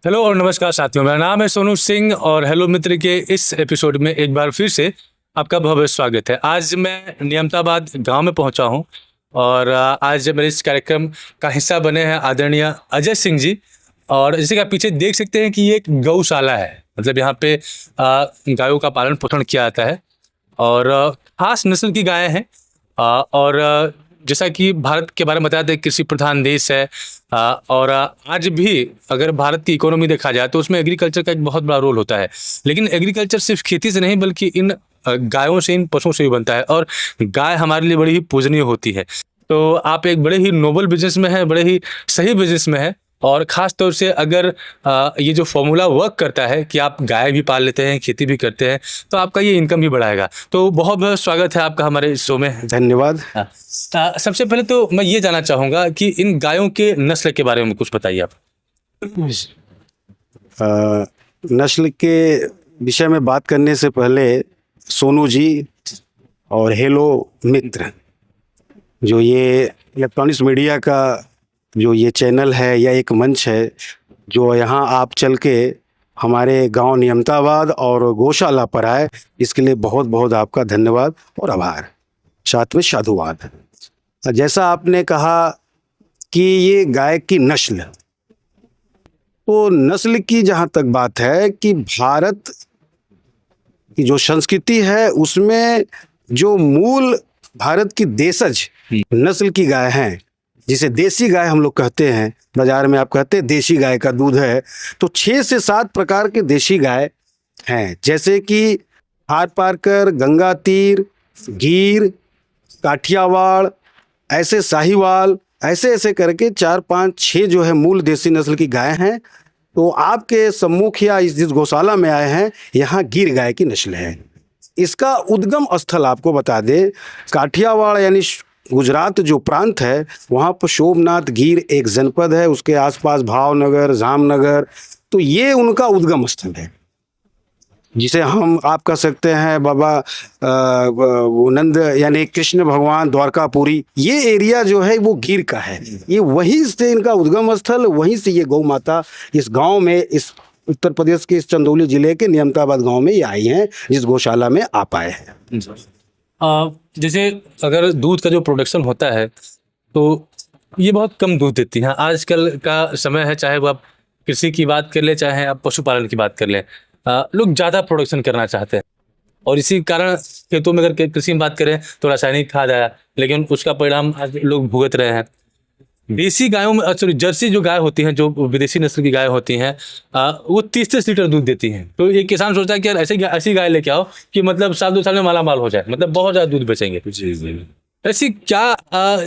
Hello और नमस्कार साथियों, मेरा नाम है सोनू सिंह और हेलो मित्र के इस एपिसोड में एक बार फिर से आपका बहुत स्वागत है। आज मैं नियमताबाद गांव में पहुंचा हूं और आज मेरे इस कार्यक्रम का हिस्सा बने हैं आदरणीय अजय सिंह जी। और जैसे कि आप पीछे देख सकते हैं कि ये एक गौशाला है, मतलब यहाँ पे गायों का पालन पोषण किया जाता है और खास नस्ल की गायें हैं। और जैसा कि भारत के बारे में बताया था, कृषि प्रधान देश है और आज भी अगर भारत की इकोनॉमी देखा जाए तो उसमें एग्रीकल्चर का एक बहुत बड़ा रोल होता है। लेकिन एग्रीकल्चर सिर्फ खेती से नहीं बल्कि इन गायों से, इन पशुओं से भी बनता है और गाय हमारे लिए बड़ी ही पूजनीय होती है। तो आप एक बड़े ही नोबल बिजनेस में हैं, बड़े ही सही बिजनेस में है और ख़ास तौर से अगर ये जो फॉर्मूला वर्क करता है कि आप गाय भी पाल लेते हैं, खेती भी करते हैं, तो आपका ये इनकम भी बढ़ाएगा। तो बहुत बहुत स्वागत है आपका हमारे इस शो में। धन्यवाद। सबसे पहले तो मैं ये जानना चाहूँगा कि इन गायों के नस्ल के बारे में कुछ बताइए आप। नस्ल के विषय में बात करने से पहले सोनू जी और हेलो मित्र, जो ये इलेक्ट्रॉनिक्स मीडिया का जो ये चैनल है या एक मंच है, जो यहाँ आप चल के हमारे गांव नियमताबाद और गौशाला पर आए, इसके लिए बहुत बहुत आपका धन्यवाद और आभार, साथ में साधुवाद। जैसा आपने कहा कि ये गाय की नस्ल, तो नस्ल की जहाँ तक बात है कि भारत की जो संस्कृति है उसमें जो मूल भारत की देशज नस्ल की गाय हैं, जिसे देसी गाय हम लोग कहते हैं, बाजार में आप कहते हैं देसी गाय का दूध है, तो 6 से 7 प्रकार के देसी गाय हैं, जैसे कि थार पारकर, गंगा तीर, गीर, काठियावाड़, ऐसे साहिवाल, ऐसे ऐसे करके 4, 5, 6 जो है मूल देसी नस्ल की गाय हैं। तो आपके सम्मुख या इस जिस गौशाला में आए हैं, यहाँ गिर गाय की नस्ल है। इसका उद्गम स्थल आपको बता दें, काठियावाड़ यानी गुजरात जो प्रांत है, वहाँ पर सोमनाथ गिर एक जनपद है, उसके आसपास भावनगर, जामनगर, तो ये उनका उद्गम स्थल है, जिसे हम आप कह सकते हैं बाबा नंद यानी कृष्ण भगवान द्वारकापुरी, ये एरिया जो है वो गिर का है। ये वहीं से इनका उद्गम स्थल, वहीं से ये गौ माता इस गांव में, इस उत्तर प्रदेश के इस चंदौली जिले के नियमताबाद गांव में ये आई हैं, जिस गौशाला में आप आए हैं। जैसे अगर दूध का जो प्रोडक्शन होता है तो ये बहुत कम दूध देती हैं। आजकल का समय है, चाहे वो आप कृषि की बात कर ले, चाहे आप पशुपालन की बात कर लें, लोग ज़्यादा प्रोडक्शन करना चाहते हैं और इसी कारण खेतों में अगर कृषि में बात करें तो रासायनिक खाद आया, लेकिन उसका परिणाम आज लोग भुगत रहे हैं। देसी गायों में सॉरी जर्सी जो गाय होती हैं, जो विदेशी नस्ल की गाय होती हैं, वो 30-30 लीटर दूध देती हैं। तो ये किसान सोचता है कि यार ऐसी गाय लेके आओ कि मतलब साल 2 साल में माला माल हो जाए, मतलब बहुत ज़्यादा दूध बेचेंगे। ऐसी क्या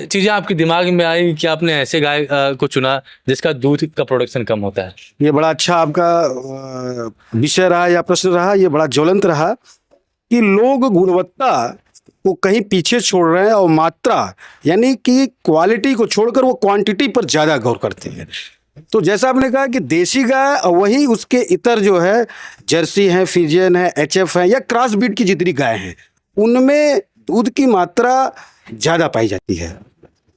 चीज़ें आपके दिमाग में आई कि आपने ऐसे गाय को चुना जिसका दूध का प्रोडक्शन कम होता है? ये बड़ा अच्छा आपका विषय रहा या प्रश्न रहा, ये बड़ा ज्वलंत रहा कि लोग गुणवत्ता को कहीं पीछे छोड़ रहे हैं और मात्रा यानी कि क्वालिटी को छोड़कर वो क्वांटिटी पर ज़्यादा गौर करते हैं। तो जैसा आपने कहा कि देसी गाय और वही उसके इतर जो है जर्सी है, फ्रीजियन है, एचएफ है या क्रॉस ब्रीड की जितनी गाय हैं, उनमें दूध की मात्रा ज़्यादा पाई जाती है,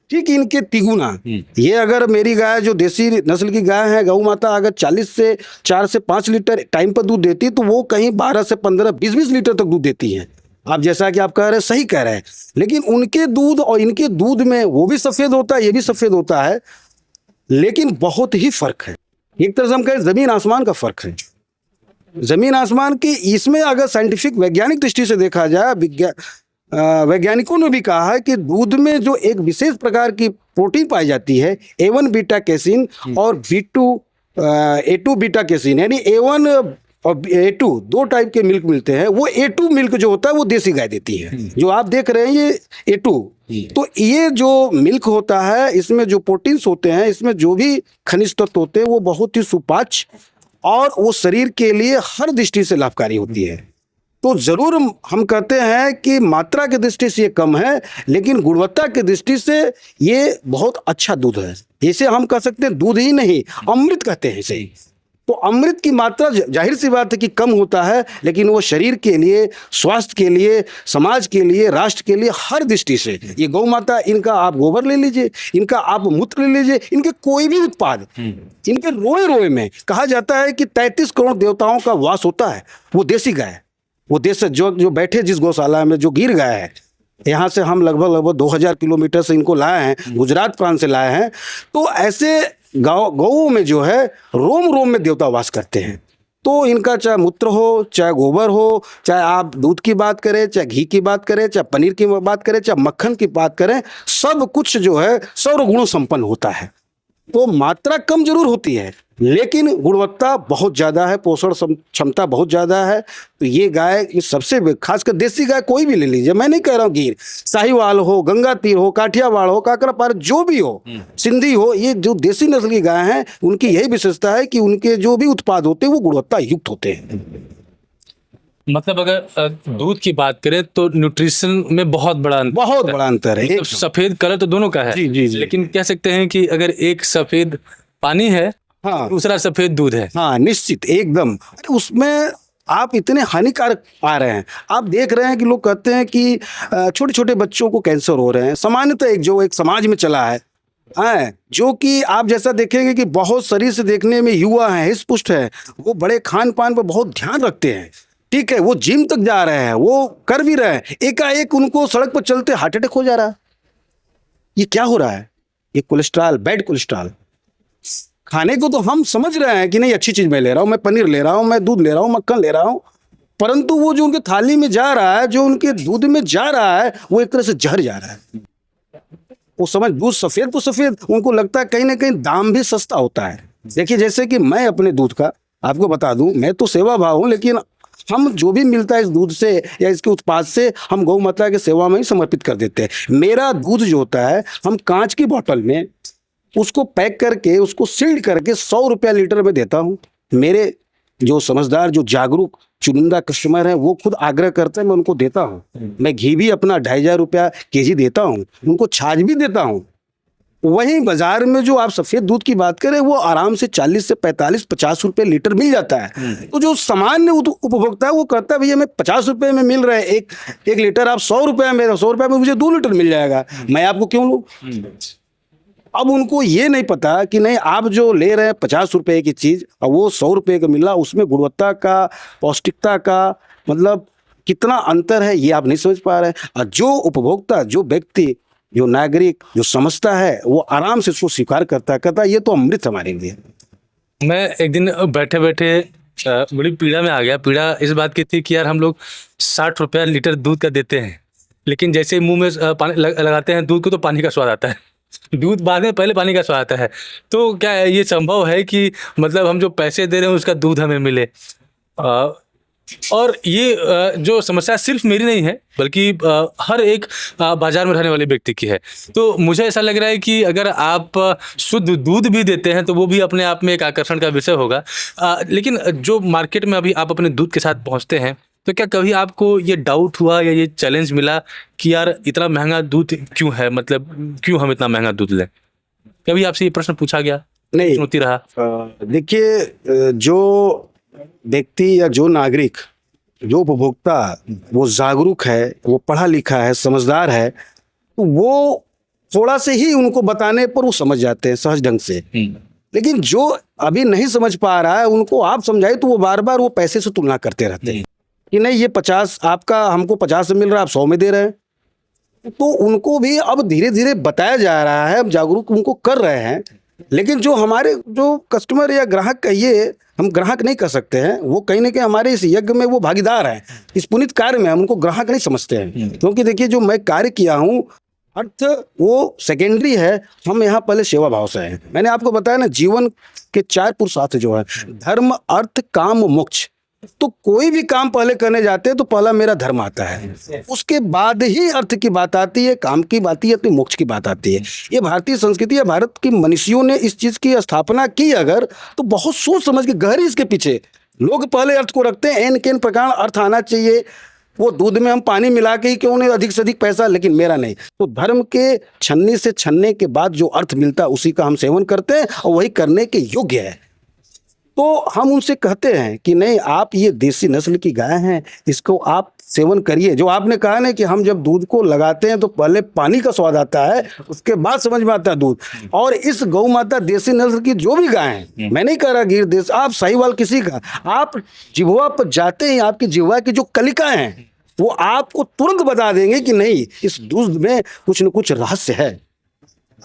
ठीक इनके तिगुना। ये अगर मेरी गाय जो देसी नस्ल की गाय है, गौ माता, अगर 4 से 5 लीटर टाइम पर दूध देती है, तो वो कहीं 12 से 15, 20 लीटर तक दूध देती है। आप जैसा कि आप कह रहे हैं, सही कह रहे हैं, लेकिन उनके दूध और इनके दूध में वो भी सफ़ेद होता है, ये भी सफ़ेद होता है, लेकिन बहुत ही फ़र्क है। एक तरह से हम कहें ज़मीन आसमान का फ़र्क है, ज़मीन आसमान की। इसमें अगर साइंटिफिक वैज्ञानिक दृष्टि से देखा जाए, वैज्ञानिकों ने भी कहा है कि दूध में जो एक विशेष प्रकार की प्रोटीन पाई जाती है, A1 बीटा कैसीन और A2 बीटा कैसीन, यानी A1 और A2 2 टाइप के मिल्क मिलते हैं। वो A2 मिल्क जो होता है वो देसी गाय देती है, जो आप देख रहे हैं ये A2। तो ये जो मिल्क होता है, इसमें जो प्रोटीन्स होते हैं, इसमें जो भी खनिज तत्व होते हैं, वो बहुत ही सुपाच्य और वो शरीर के लिए हर दृष्टि से लाभकारी होती है। तो ज़रूर हम कहते हैं कि मात्रा की दृष्टि से ये कम है, लेकिन गुणवत्ता की दृष्टि से ये बहुत अच्छा दूध है। इसे हम कह सकते हैं दूध ही नहीं, अमृत कहते हैं इसे। तो अमृत की मात्रा जाहिर सी बात है कि कम होता है, लेकिन वो शरीर के लिए, स्वास्थ्य के लिए, समाज के लिए, राष्ट्र के लिए, हर दृष्टि से ये गौ माता, इनका आप गोबर ले लीजिए, इनका आप मूत्र ले लीजिए, इनके कोई भी उत्पाद, इनके रोए रोए में कहा जाता है कि 33 करोड़ देवताओं का वास होता है। वो देसी गाय, वो देश जो बैठे जिस गौशाला में, जो गिर गाय है, यहाँ से हम लगभग 2000 किलोमीटर से इनको लाए हैं, गुजरात प्रांत से लाए हैं। तो ऐसे गौओं में जो है रोम रोम में देवता वास करते हैं। तो इनका चाहे मूत्र हो, चाहे गोबर हो, चाहे आप दूध की बात करें, चाहे घी की बात करें, चाहे पनीर की बात करें, चाहे मक्खन की बात करें, सब कुछ जो है सौर गुणों संपन्न होता है। तो मात्रा कम जरूर होती है, लेकिन गुणवत्ता बहुत ज़्यादा है, पोषण क्षमता बहुत ज़्यादा है। तो ये गाय सबसे खासकर देसी गाय कोई भी ले लीजिए, मैं नहीं कह रहा हूँ गिर, साहिवाल हो, गंगातीर हो, काठियावाड़ हो, काकरापार, जो भी हो, सिंधी हो, ये जो देसी नस्ल की गाय हैं, उनकी यही विशेषता है कि उनके जो भी उत्पाद होते हैं वो गुणवत्ता युक्त होते हैं। मतलब अगर दूध की बात करें तो न्यूट्रिशन में बहुत बड़ा अंतर है। तो सफेद कलर तो दोनों का है, जी। लेकिन कह सकते हैं कि अगर एक सफेद पानी है, हाँ, दूसरा सफेद दूध है। हाँ, निश्चित, एकदम। उसमें आप इतने हानिकारक आ रहे हैं। आप देख रहे हैं कि लोग कहते हैं कि छोटे छोटे बच्चों को कैंसर हो रहे हैं। सामान्यतः एक समाज में चला है, जो कि आप जैसा देखेंगे कि बहुत शरीर से देखने में युवा है, हिस्ट पुष्ट है, वो बड़े खान पान पर बहुत ध्यान रखते हैं, ठीक है, वो जिम तक जा रहे हैं, वो कर भी रहे हैं, एकाएक उनको सड़क पर चलते हार्ट अटैक हो जा रहा है। ये क्या हो रहा है? ये कोलेस्ट्रॉल, बैड कोलेस्ट्रॉल। खाने को तो हम समझ रहे हैं कि नहीं, अच्छी चीज मैं ले रहा हूं, मैं पनीर ले रहा हूं, मैं दूध ले रहा हूं, मक्खन ले रहा हूं, परंतु वो जो उनके थाली में जा रहा है, जो उनके दूध में जा रहा है, वो एक तरह से जहर जा रहा है। वो समझ, दूध सफेद तो सफेद, उनको लगता है कहीं ना कहीं दाम भी सस्ता होता है। देखिए, जैसे कि मैं अपने दूध का आपको बता दूं, मैं तो सेवा भाव हूं, लेकिन हम जो भी मिलता है इस दूध से या इसके उत्पाद से, हम गौ माता की सेवा में ही समर्पित कर देते हैं। मेरा दूध जो होता है, हम कांच की बोतल में उसको पैक करके, उसको सील्ड करके 100 रुपया लीटर में देता हूँ। मेरे जो समझदार, जो जागरूक चुनिंदा कस्टमर हैं, वो खुद आग्रह करते हैं, मैं उनको देता हूँ। मैं घी भी अपना 2500 रुपया केजी देता हूँ, उनको छाछ भी देता हूँ। वहीं बाजार में जो आप सफेद दूध की बात करें, वो आराम से 40 से 45-50 रुपए लीटर मिल जाता है। तो जो सामान्य उपभोक्ता है, वो कहता है भैया मैं 50 रुपए में मिल रहा है एक लीटर, आप 100 रुपए में, 100 रुपए में मुझे 2 लीटर मिल जाएगा, मैं आपको क्यों लूँ? अब उनको ये नहीं पता कि नहीं, आप जो ले रहे हैं 50 रुपए की चीज और वो 100 रुपए का मिल रहा, उसमें गुणवत्ता का, पौष्टिकता का मतलब कितना अंतर है, ये आप नहीं समझ पा रहे हैं। और जो उपभोक्ता, जो व्यक्ति, जो नागरिक जो समझता है, वो आराम से इसको स्वीकार कहता है ये तो अमृत हमारे लिए। मैं एक दिन बैठे बैठे बड़ी पीड़ा में आ गया। पीड़ा इस बात की थी कि यार हम लोग 60 रुपया लीटर दूध का देते हैं, लेकिन जैसे मुंह में पानी लगाते हैं दूध को, तो पानी का स्वाद आता है। दूध बाद में, पहले पानी का स्वाद आता है। तो क्या ये संभव है कि मतलब हम जो पैसे दे रहे हैं उसका दूध हमें मिले? और ये जो समस्या सिर्फ मेरी नहीं है, बल्कि हर एक बाजार में रहने वाले व्यक्ति की है। तो मुझे ऐसा लग रहा है कि अगर आप शुद्ध दूध भी देते हैं तो वो भी अपने आप में एक आकर्षण का विषय होगा। लेकिन जो मार्केट में अभी आप अपने दूध के साथ पहुंचते हैं, तो क्या कभी आपको ये डाउट हुआ या ये चैलेंज मिला कि यार इतना महंगा दूध क्यों है, मतलब क्यों हम इतना महंगा दूध लें? कभी आपसे ये प्रश्न पूछा गया? नहीं, चुनौती रहा? देखिए, जो व्यक्ति या जो नागरिक, जो उपभोक्ता, वो जागरूक है, वो पढ़ा लिखा है, समझदार है, तो वो थोड़ा से ही उनको बताने पर वो समझ जाते हैं सहज ढंग से। लेकिन जो अभी नहीं समझ पा रहा है, उनको आप समझाए तो वो बार बार वो पैसे से तुलना करते रहते हैं कि नहीं, ये 50 आपका, हमको 50 में मिल रहा है, आप 100 में दे रहे हैं। तो उनको भी अब धीरे धीरे बताया जा रहा है, अब जागरूक उनको कर रहे हैं। लेकिन जो हमारे जो कस्टमर या ग्राहक, कहिए, हम ग्राहक नहीं कर सकते हैं, वो कहीं ना कहीं हमारे इस यज्ञ में वो भागीदार हैं, इस पुनीत कार्य में हम उनको ग्राहक नहीं समझते हैं। क्योंकि देखिए, जो मैं कार्य किया हूँ, अर्थ वो सेकेंडरी है, हम यहाँ पहले सेवा भाव से हैं। मैंने आपको बताया ना, जीवन के 4 पुरुषार्थ जो है, धर्म, अर्थ, काम, मोक्ष। तो कोई भी काम पहले करने जाते हैं तो पहला मेरा धर्म आता है, उसके बाद ही अर्थ की बात आती है, काम की बात आती है, तो मोक्ष की बात आती है। ये भारतीय संस्कृति या भारत की मनुष्यों ने इस चीज की स्थापना की अगर, तो बहुत सोच समझ के गहरी इसके पीछे लोग पहले अर्थ को रखते हैं। एन केन प्रकार अर्थ आना चाहिए, वो दूध में हम पानी मिला के ही क्यों नहीं, अधिक से अधिक पैसा, लेकिन मेरा नहीं। तो धर्म के छन्नी से छन्ने के बाद जो अर्थ मिलता है, उसी का हम सेवन करते हैं और वही करने के योग्य है। तो हम उनसे कहते हैं कि नहीं, आप ये देसी नस्ल की गाय हैं, इसको आप सेवन करिए। जो आपने कहा ना कि हम जब दूध को लगाते हैं तो पहले पानी का स्वाद आता है, उसके बाद समझ में आता है दूध। और इस गौ माता देसी नस्ल की जो भी गाय हैं, मैं नहीं कह रहा गिर देश, आप साहिवाल किसी का, आप जिह्वा पर जाते हैं, आपकी जिह्वा की जो कलिकाएं हैं वो आपको तुरंत बता देंगे कि नहीं, इस दूध में कुछ न कुछ रहस्य है।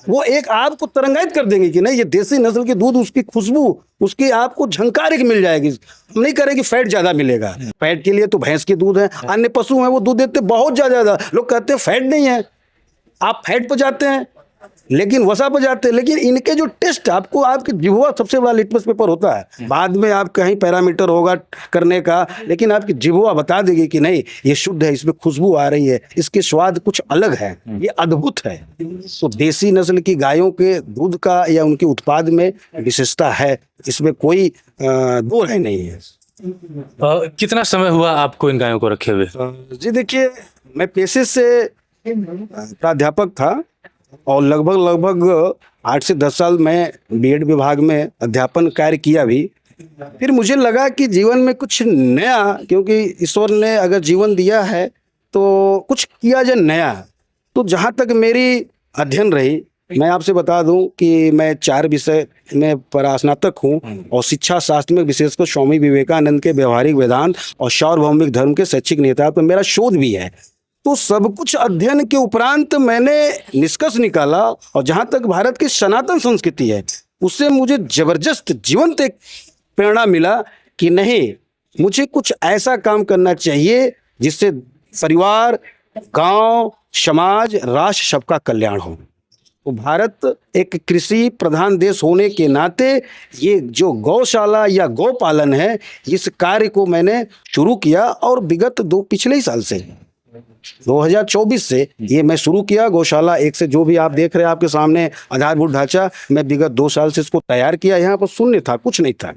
वो एक आपको तरंगायित कर देंगे कि नहीं, ये देसी नस्ल के दूध, उसकी खुशबू, उसकी आपको झंकार एक मिल जाएगी। हम नहीं कह रहे कि फैट ज्यादा मिलेगा, फैट के लिए तो भैंस के दूध है, अन्य पशु हैं वो दूध देते बहुत ज्यादा। लोग कहते हैं फैट नहीं है, आप फैट पर जाते हैं लेकिन वसा पर जाते हैं, लेकिन इनके जो टेस्ट आपको, आपकी जिह्वा सबसे बड़ा लिटमस पेपर होता है। बाद में आप कहीं पैरामीटर होगा करने का, लेकिन आपकी जिह्वा बता देगी कि नहीं, ये शुद्ध है, इसमें खुशबू आ रही है, इसके स्वाद कुछ अलग है, ये अद्भुत है। तो देसी नस्ल की गायों के दूध का या उनके उत्पाद में विशेषता है, इसमें कोई दो राय नहीं है। कितना समय हुआ आपको इन गायों को रखे हुए? जी देखिए, मैं पेशे से प्राध्यापक था और लगभग 8 से 10 साल मैं बीएड विभाग में अध्यापन कार्य किया भी। फिर मुझे लगा कि जीवन में कुछ नया, क्योंकि ईश्वर ने अगर जीवन दिया है तो कुछ किया जाए नया। तो जहाँ तक मेरी अध्ययन रही, मैं आपसे बता दूं कि मैं 4 विषय में परास्नातक हूं और शिक्षा शास्त्र में विशेषकर स्वामी विवेकानंद के व्यवहारिक वेदांत और सार्वभौमिक धर्म के शैक्षिक नेता पर मेरा शोध भी है। तो सब कुछ अध्ययन के उपरांत मैंने निष्कर्ष निकाला, और जहाँ तक भारत की सनातन संस्कृति है उससे मुझे जबरदस्त जीवंत एक प्रेरणा मिला कि नहीं, मुझे कुछ ऐसा काम करना चाहिए जिससे परिवार, गांव, समाज, राष्ट्र सबका कल्याण हो। तो भारत एक कृषि प्रधान देश होने के नाते ये जो गौशाला या गौ पालन है, इस कार्य को मैंने शुरू किया और विगत पिछले ही साल से 2024 से ये मैं शुरू किया। गौशाला एक से जो भी आप देख रहे हैं आपके सामने आधारभूत ढांचा, मैं विगत 2 साल से इसको तैयार किया। यहाँ पर शून्य था, कुछ नहीं था,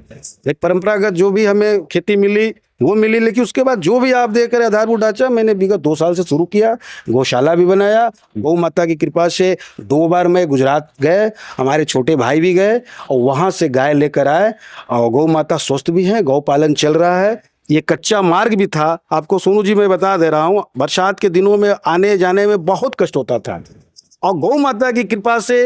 एक परंपरागत जो भी हमें खेती मिली वो मिली, लेकिन उसके बाद जो भी आप देख रहे हैं आधारभूत ढांचा मैंने विगत 2 साल से शुरू किया। गौशाला भी बनाया। गौ माता की कृपा से 2 बार मैं गुजरात गए, हमारे छोटे भाई भी गए और वहाँ से गाय लेकर आए, और गौ माता स्वस्थ भी है, गौ पालन चल रहा है। ये कच्चा मार्ग भी था, आपको सोनू जी मैं बता दे रहा हूँ, बरसात के दिनों में आने जाने में बहुत कष्ट होता था। और गौ माता की कृपा से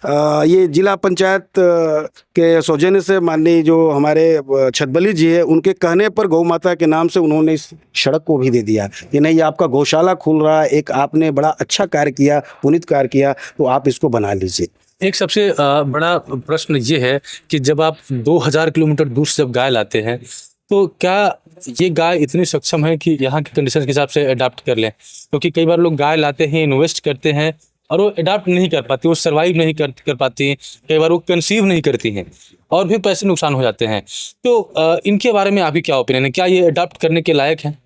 ये जिला पंचायत के सौजन्य से माननीय जो हमारे छतबली जी है, उनके कहने पर गौ माता के नाम से उन्होंने इस सड़क को भी दे दिया कि नहीं, आपका गौशाला खुल रहा है, एक आपने बड़ा अच्छा कार्य किया, पुनीत कार्य किया, तो आप इसको बना लीजिए। एक सबसे बड़ा प्रश्न ये है कि जब आप 2000 किलोमीटर दूर से जब गाय लाते हैं तो क्या ये गाय इतनी सक्षम है कि यहाँ के कंडीशन के हिसाब से अडाप्ट कर लें? क्योंकि कई बार लोग गाय लाते हैं, इन्वेस्ट करते हैं और वो अडाप्ट नहीं कर पाती, वो सर्वाइव नहीं कर पाती, कई बार वो कंसीव नहीं करती हैं और फिर पैसे नुकसान हो जाते हैं। तो इनके बारे में आपकी क्या ओपिनियन है? क्या ये अडाप्ट करने के लायक हैं?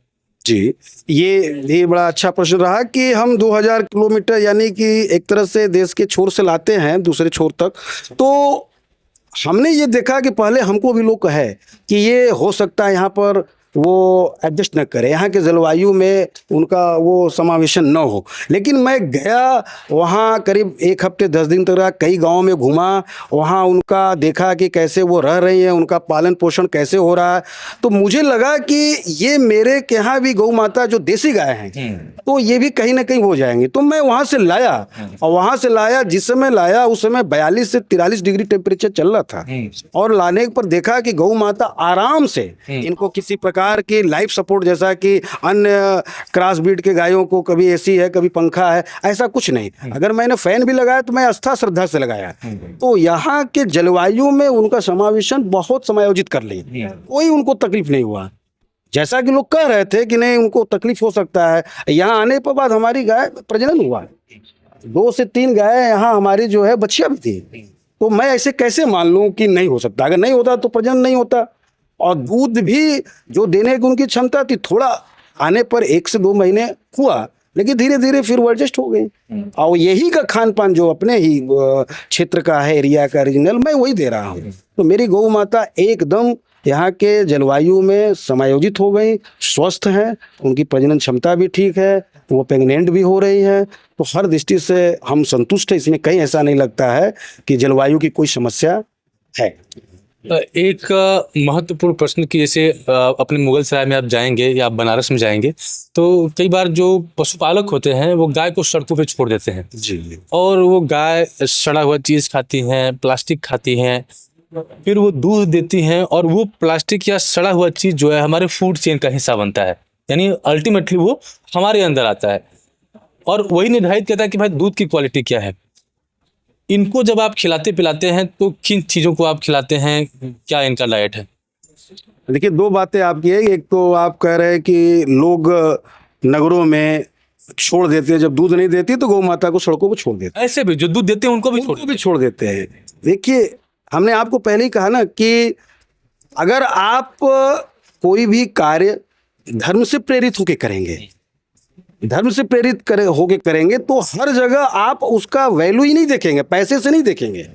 जी, ये बड़ा अच्छा प्रश्न रहा कि हम 2000 किलोमीटर यानी कि एक तरह से देश के छोर से लाते हैं दूसरे छोर तक। तो हमने ये देखा कि पहले हमको भी लोग कहे कि ये हो सकता है यहाँ पर वो एडजस्ट न करे, यहाँ के जलवायु में उनका वो समावेशन न हो। लेकिन मैं गया वहाँ करीब 1 हफ्ते 10 दिन तक रहा, कई गाँव में घूमा, वहाँ उनका देखा कि कैसे वो रह रही हैं, उनका पालन पोषण कैसे हो रहा है। तो मुझे लगा कि ये मेरे के यहाँ भी गौ माता जो देसी गाय हैं तो ये भी कहीं ना कहीं हो जाएंगी। तो मैं वहाँ से लाया, और वहाँ से लाया, जिस समय लाया उस समय 42 से 43 डिग्री टेम्परेचर चल रहा था, और लाने पर देखा कि गौ माता आराम से, इनको किसी प्रकार की लाइफ सपोर्ट जैसा कि अन्य क्रॉस ब्रीड के गायों को कभी एसी है कभी पंखा है, ऐसा कुछ नहीं। अगर मैंने फैन भी लगाया तो मैं आस्था श्रद्धा से लगाया। तो यहाँ के जलवायु में उनका समावेशन बहुत समायोजित कर ली, कोई उनको तकलीफ नहीं हुआ। जैसा कि लोग कह रहे थे कि नहीं उनको तकलीफ हो सकता है, यहाँ आने पर बाद हमारी गाय प्रजनन हुआ, 2 से 3 गाय यहाँ हमारी जो है बच्चियां भी थी। तो मैं ऐसे कैसे मान लूँ कि नहीं हो सकता? अगर नहीं होता तो प्रजनन नहीं होता। और दूध भी जो देने की उनकी क्षमता थी, थोड़ा आने पर 1 से 2 महीने हुआ, लेकिन धीरे धीरे फिर वो एडजस्ट हो गई। और यही का खान पान जो अपने ही क्षेत्र का है, एरिया का, रीजनल, मैं वही दे रहा हूँ। तो मेरी गौ माता एकदम यहाँ के जलवायु में समायोजित हो गई, स्वस्थ हैं, उनकी प्रजनन क्षमता भी ठीक है, वो प्रेग्नेंट भी हो रही है। तो हर दृष्टि से हम संतुष्ट हैं, इसमें कहीं ऐसा नहीं लगता है कि जलवायु की कोई समस्या है। एक महत्वपूर्ण प्रश्न कि जैसे अपने मुगल सराय में आप जाएंगे या आप बनारस में जाएंगे तो कई बार जो पशुपालक होते हैं वो गाय को सड़कों पे छोड़ देते हैं जी और वो गाय सड़ा हुआ चीज़ खाती हैं, प्लास्टिक खाती हैं, फिर वो दूध देती हैं और वो प्लास्टिक या सड़ा हुआ चीज़ जो है हमारे फूड चेन का हिस्सा बनता है, यानी अल्टीमेटली वो हमारे अंदर आता है और वही निर्धारित करता है कि भाई दूध की क्वालिटी क्या है। इनको जब आप खिलाते पिलाते हैं तो किन चीज़ों को आप खिलाते हैं, क्या इनका डाइट है? देखिए, दो बातें आपकी है। एक तो आप कह रहे हैं कि लोग नगरों में छोड़ देते हैं, जब दूध नहीं देती तो गौ माता को सड़कों पर छोड़ देते ऐसे भी जो दूध देते हैं उनको भी हैं, छोड़ उनको भी छोड़ देते हैं। देखिए, हमने आपको पहले ही कहा ना कि अगर आप कोई भी कार्य धर्म से प्रेरित होके करेंगे, धर्म से प्रेरित होके करेंगे तो हर जगह आप उसका वैल्यू ही नहीं देखेंगे, पैसे से नहीं देखेंगे,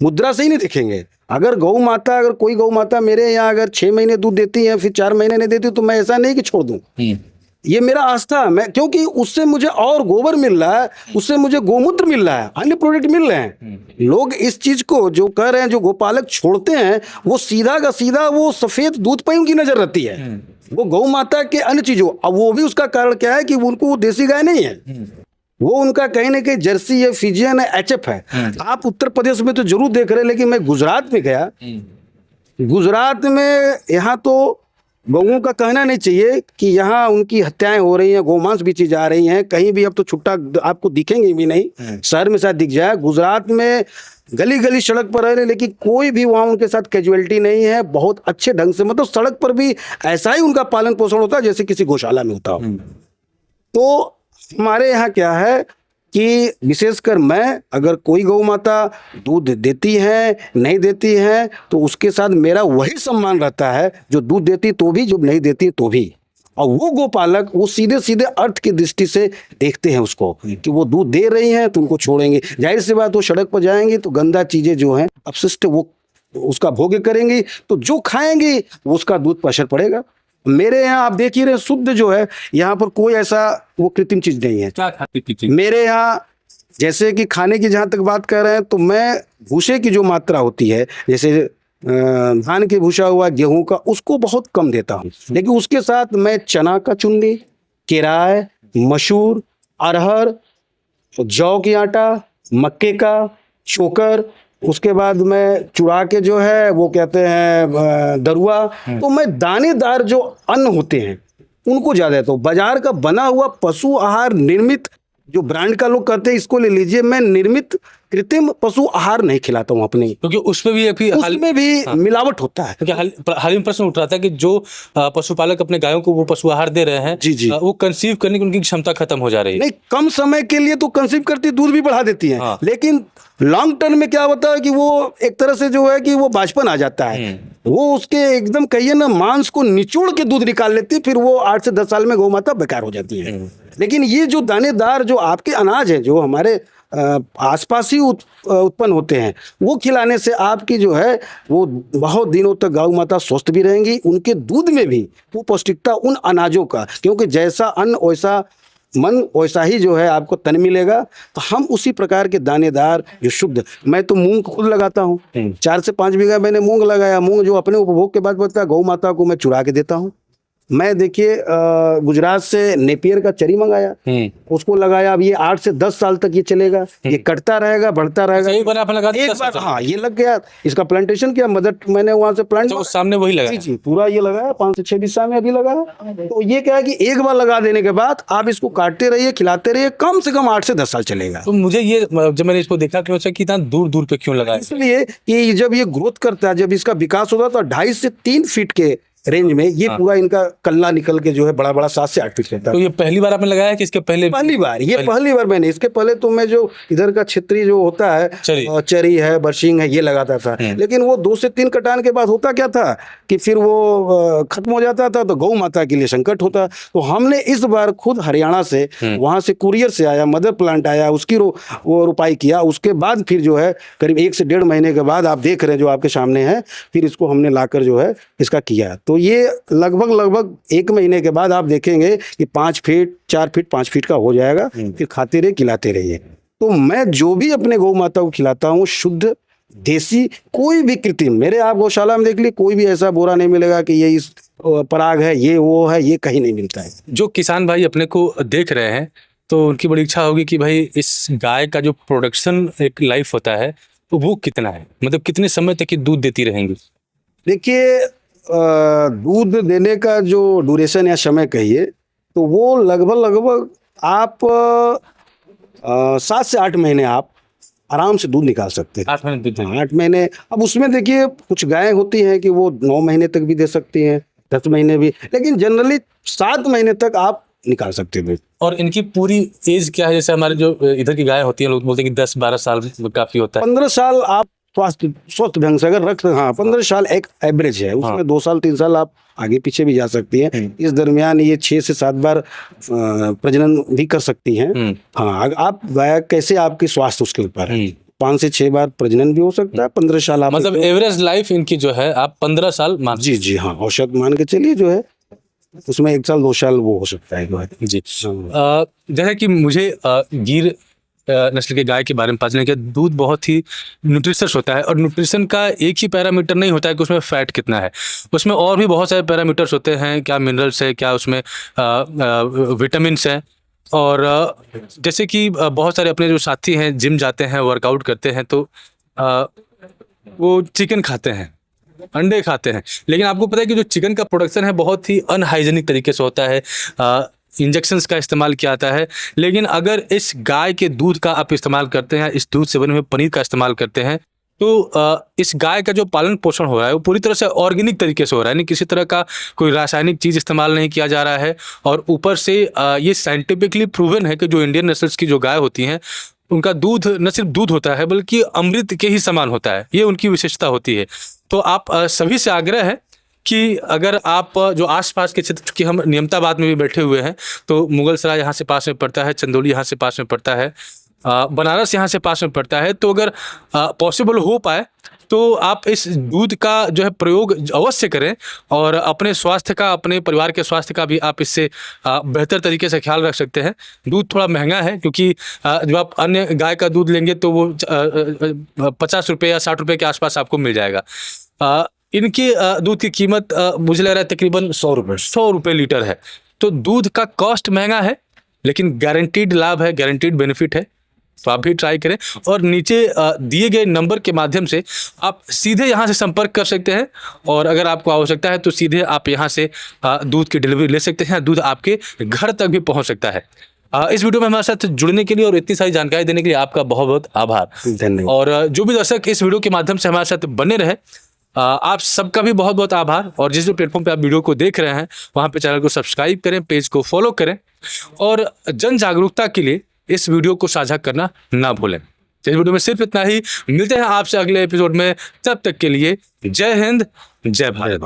मुद्रा से ही नहीं देखेंगे। अगर कोई गौ माता मेरे यहाँ अगर 6 महीने दूध देती है फिर 4 महीने नहीं देती तो मैं ऐसा नहीं कि छोड़ दूं। ये मेरा आस्था है, मैं क्योंकि उससे मुझे और गोबर मिल रहा है, उससे मुझे गोमूत्र मिल रहा है, अन्य प्रोडक्ट मिल रहे हैं। लोग इस चीज को जो कह रहे हैं, जो गोपालक छोड़ते हैं, वो सीधा का सीधा वो सफेद दूध पर उनकी नजर रहती है, वो गौ माता के अन्य चीजों। अब वो भी उसका कारण क्या है कि उनको वो देसी गाय नहीं है, वो उनका कहीं ना कहीं जर्सी है, फिजियन है, एचएफ है। आप उत्तर प्रदेश में तो जरूर देख रहे हैं, लेकिन मैं गुजरात में गया, गुजरात में यहाँ तो गौओं का कहना नहीं चाहिए कि यहाँ उनकी हत्याएं हो रही हैं, गोमांस बेची जा रही हैं, कहीं भी अब तो छुट्टा आपको दिखेंगे भी नहीं, शहर में शायद दिख जाए। गुजरात में गली गली सड़क पर है, लेकिन कोई भी वहाँ उनके साथ कैजुअलिटी नहीं है, बहुत अच्छे ढंग से, मतलब सड़क पर भी ऐसा ही उनका पालन पोषण होता है जैसे किसी गौशाला में होता हो। तो हमारे यहाँ क्या है कि विशेषकर मैं, अगर कोई गौ माता दूध देती है नहीं देती है तो उसके साथ मेरा वही सम्मान रहता है जो दूध देती तो भी, जो नहीं देती तो भी। और वो गोपालक वो सीधे सीधे अर्थ की दृष्टि से देखते हैं उसको कि वो दूध दे रही हैं तो उनको छोड़ेंगे। जाहिर सी बात, वो सड़क पर जाएंगे तो गंदा चीजें जो हैं अपशिष्ट वो उसका भोग करेंगी, तो जो खाएंगे वो उसका दूध पर असर पड़ेगा। मेरे यहाँ आप देख ही रहे, शुद्ध जो है, यहाँ पर कोई ऐसा वो कृत्रिम चीज नहीं है। क्या खाती पीती? मेरे यहाँ जैसे कि खाने की जहाँ तक बात कर रहे हैं तो मैं भूसे की जो मात्रा होती है, जैसे धान के भूसा हुआ, गेहूं का, उसको बहुत कम देता हूँ, लेकिन उसके साथ मैं चना का चुन्नी, केराय, मसूर, अरहर, जौ की आटा, मक्के का चोकर, उसके बाद मैं चुरा के जो है वो कहते हैं दरुआ। तो मैं दानेदार जो अन्न होते हैं उनको ज़्यादा देता हूँ। बाजार का बना हुआ पशु आहार निर्मित जो ब्रांड का लोग करते हैं इसको ले लीजिए, मैं निर्मित कृत्रिम पशु आहार नहीं खिलाता हूँ अपने, क्योंकि उसमें भी उसमें भी मिलावट होता है। क्योंकि हाल ही में प्रश्न उठ रहा था कि जो पशुपालक अपने गायों को वो पशु आहार दे रहे हैं, जी जी, वो कंसीव करने की उनकी क्षमता खत्म हो जा रही है। नहीं, कम समय के लिए तो कंसीव करती, दूध भी बढ़ा देती है, लेकिन लॉन्ग टर्म में क्या होता है कि वो एक तरह से जो है कि वो बांझपन आ जाता है, वो उसके एकदम कहिए ना मांस को निचोड़ के दूध निकाल लेती है, फिर वो 8 से 10 साल में गौ माता बेकार हो जाती है। लेकिन ये जो दानेदार जो आपके अनाज है, जो हमारे आसपास ही उत्पन्न होते हैं, वो खिलाने से आपकी जो है वो बहुत दिनों तक गौ माता स्वस्थ भी रहेंगी। उनके दूध में भी वो पौष्टिकता उन अनाजों का, क्योंकि जैसा अन्न वैसा मन, वैसा ही जो है आपको तन मिलेगा। तो हम उसी प्रकार के दानेदार जो शुद्ध, मैं तो मूंग खुद लगाता हूँ, 4 से 5 बीघा मैंने मूंग लगाया। मूंग जो अपने उपभोग के बाद बचता है गौ माता को मैं चुरा के देता हूँ। मैं देखिए गुजरात से नेपियर का चरी मंगाया, उसको लगाया, अब ये 8 से 10 साल तक ये चलेगा, ये कटता रहेगा, बढ़ता रहेगा। एक बार आपने लगा दिया, एक बार हाँ ये लग गया, इसका प्लांटेशन किया, मदर मैंने वहां से प्लांट, तो सामने वही लगा। जी जी, पूरा ये लगाया 5 से 6 बिस्सा में अभी लगा। तो ये क्या है कि एक बार लगा देने के बाद आप इसको काटते रहिए, खिलाते रहिए, कम से कम 8 से 10 साल चलेगा। तो मुझे ये, जब मैंने इसको देखा कि कि इतना दूर दूर पे क्यों लगा, इसलिए कि जब ये ग्रोथ करता है, जब इसका विकास होता है तो 2.5 से 3 फीट के रेंज में ये पूरा इनका कल्ला निकल के जो है बड़ा बड़ा 7 से 8 फीट रहता है। तो ये पहली बार आपने लगाया कि इसके पहले? पहली बार, ये पहली बार मैंने, इसके पहले तो मैं जो इधर का क्षेत्रीय जो होता है, चरी है, बरसिंग है, ये लगाता था। लेकिन वो 2 से 3 कटान के बाद होता क्या था कि फिर वो खत्म हो जाता था, तो गौ माता के लिए संकट होता। तो हमने इस बार खुद हरियाणा से, वहां से कुरियर से आया, मदर प्लांट आया, उसकी वो रोपाई किया। उसके बाद फिर जो है करीब 1 से 1.5 महीने के बाद आप देख रहे हैं जो आपके सामने है, फिर इसको हमने लाकर जो है इसका किया। तो ये लगभग 1 महीने के बाद आप देखेंगे कि 5 फीट 4 फीट 5 फीट का हो जाएगा। फिर खाते रहिए, खिलाते रहिए। तो मैं जो भी अपने गौ माता को खिलाता हूँ शुद्ध देसी कोई भी कृत्रिम, मेरे आप गौशाला में देख ली, कोई भी ऐसा बोरा नहीं मिलेगा कि ये इस पराग है, ये वो है, ये कहीं नहीं मिलता है। जो किसान भाई अपने को देख रहे हैं तो उनकी बड़ी इच्छा होगी कि भाई इस गाय का जो प्रोडक्शन एक लाइफ होता है तो वो कितना है, मतलब कितने समय तक ये दूध देती रहेंगी? देखिए दूध देने का जो ड्यूरेशन या समय कहिए तो वो लगभग आप 7 से 8 महीने आप आराम से दूध निकाल सकते हैं। 8 महीने दूध देंगे। 8 महीने। अब उसमें देखिए कुछ गायें होती हैं कि वो 9 महीने तक भी दे सकती हैं, 10 महीने भी, लेकिन जनरली 7 महीने तक आप निकाल सकते हैं दूध। और इनकी पूरी एज क्या है? जैसे हमारे जो इधर की गाय होती है, लोग बोलते हैं कि 10-12 साल काफी होता है। 15 साल आप स्वस्थ ढंग से अगर रख, हाँ 15 साल एक एवरेज है, उसमें 2 साल 3 साल आप आगे पीछे भी जा सकती हैं। इस दरमियान ये 6 से 7 बार प्रजनन भी कर सकती हैं। हाँ, आप गाय कैसे आपकी स्वास्थ्य उसके ऊपर है, 5 से 6 बार प्रजनन भी हो सकता है। 15 साल आप मतलब एवरेज लाइफ इनकी जो है आप 15 साल मान। जी हाँ, औसत मान के चलिए जो है उसमें 1 साल 2 साल वो हो सकता है जो है जी। जैसे कि मुझे गिर नस्ल के गाय के बारे में पता चला कि दूध बहुत ही न्यूट्रिशस होता है, और न्यूट्रिशन का एक ही पैरामीटर नहीं होता है कि उसमें फैट कितना है, उसमें और भी बहुत सारे पैरामीटर्स होते हैं। क्या मिनरल्स है, क्या उसमें विटामिन्स हैं। और जैसे कि बहुत सारे अपने जो साथी हैं जिम जाते हैं, वर्कआउट करते हैं, तो वो चिकन खाते हैं, अंडे खाते हैं, लेकिन आपको पता है कि जो चिकन का प्रोडक्शन है बहुत ही अनहाइजेनिक तरीके से होता है, इंजेक्शंस का इस्तेमाल किया जाता है। लेकिन अगर इस गाय के दूध का आप इस्तेमाल करते हैं, इस दूध से बने हुए पनीर का इस्तेमाल करते हैं, तो इस गाय का जो पालन पोषण हो रहा है वो पूरी तरह से ऑर्गेनिक तरीके से हो रहा है, नहीं किसी तरह का कोई रासायनिक चीज़ इस्तेमाल नहीं किया जा रहा है। और ऊपर से ये साइंटिफिकली प्रूवन है कि जो इंडियन नस्ल्स की जो गाय होती हैं उनका दूध न सिर्फ दूध होता है बल्कि अमृत के ही समान होता है, ये उनकी विशेषता होती है। तो आप सभी से आग्रह है कि अगर आप जो आसपास के क्षेत्र, चूँकि हम नियमताबाद में भी बैठे हुए हैं, तो मुगल सराय यहाँ से पास में पड़ता है, चंदौली यहाँ से पास में पड़ता है, बनारस यहाँ से पास में पड़ता है, तो अगर पॉसिबल हो पाए तो आप इस दूध का जो है प्रयोग अवश्य करें, और अपने स्वास्थ्य का, अपने परिवार के स्वास्थ्य का भी आप इससे बेहतर तरीके से ख्याल रख सकते हैं। दूध थोड़ा महंगा है, क्योंकि जब आप अन्य गाय का दूध लेंगे तो वो 50 रुपये या 60 रुपये के आसपास आपको मिल जाएगा। इनके दूध की कीमत मुझे लग रहा है तकरीबन 100 रुपये लीटर है। तो दूध का कॉस्ट महंगा है, लेकिन गारंटीड लाभ है, गारंटीड बेनिफिट है, तो आप भी ट्राई करें। और नीचे दिए गए नंबर के माध्यम से आप सीधे यहाँ से संपर्क कर सकते हैं, और अगर आपको आवश्यकता है तो सीधे आप यहाँ से दूध की डिलीवरी ले सकते हैं, दूध आपके घर तक भी पहुँच सकता है। इस वीडियो में हमारे साथ जुड़ने के लिए और इतनी सारी जानकारी देने के लिए आपका बहुत बहुत आभार। धन्यवाद। और जो भी दर्शक इस वीडियो के माध्यम से हमारे साथ बने रहे, आप सबका भी बहुत बहुत आभार। और जिस भी प्लेटफॉर्म पे आप वीडियो को देख रहे हैं वहाँ पे चैनल को सब्सक्राइब करें, पेज को फॉलो करें, और जन जागरूकता के लिए इस वीडियो को साझा करना ना भूलें। इस वीडियो में सिर्फ इतना ही, मिलते हैं आपसे अगले एपिसोड में, तब तक के लिए जय हिंद, जय भारत।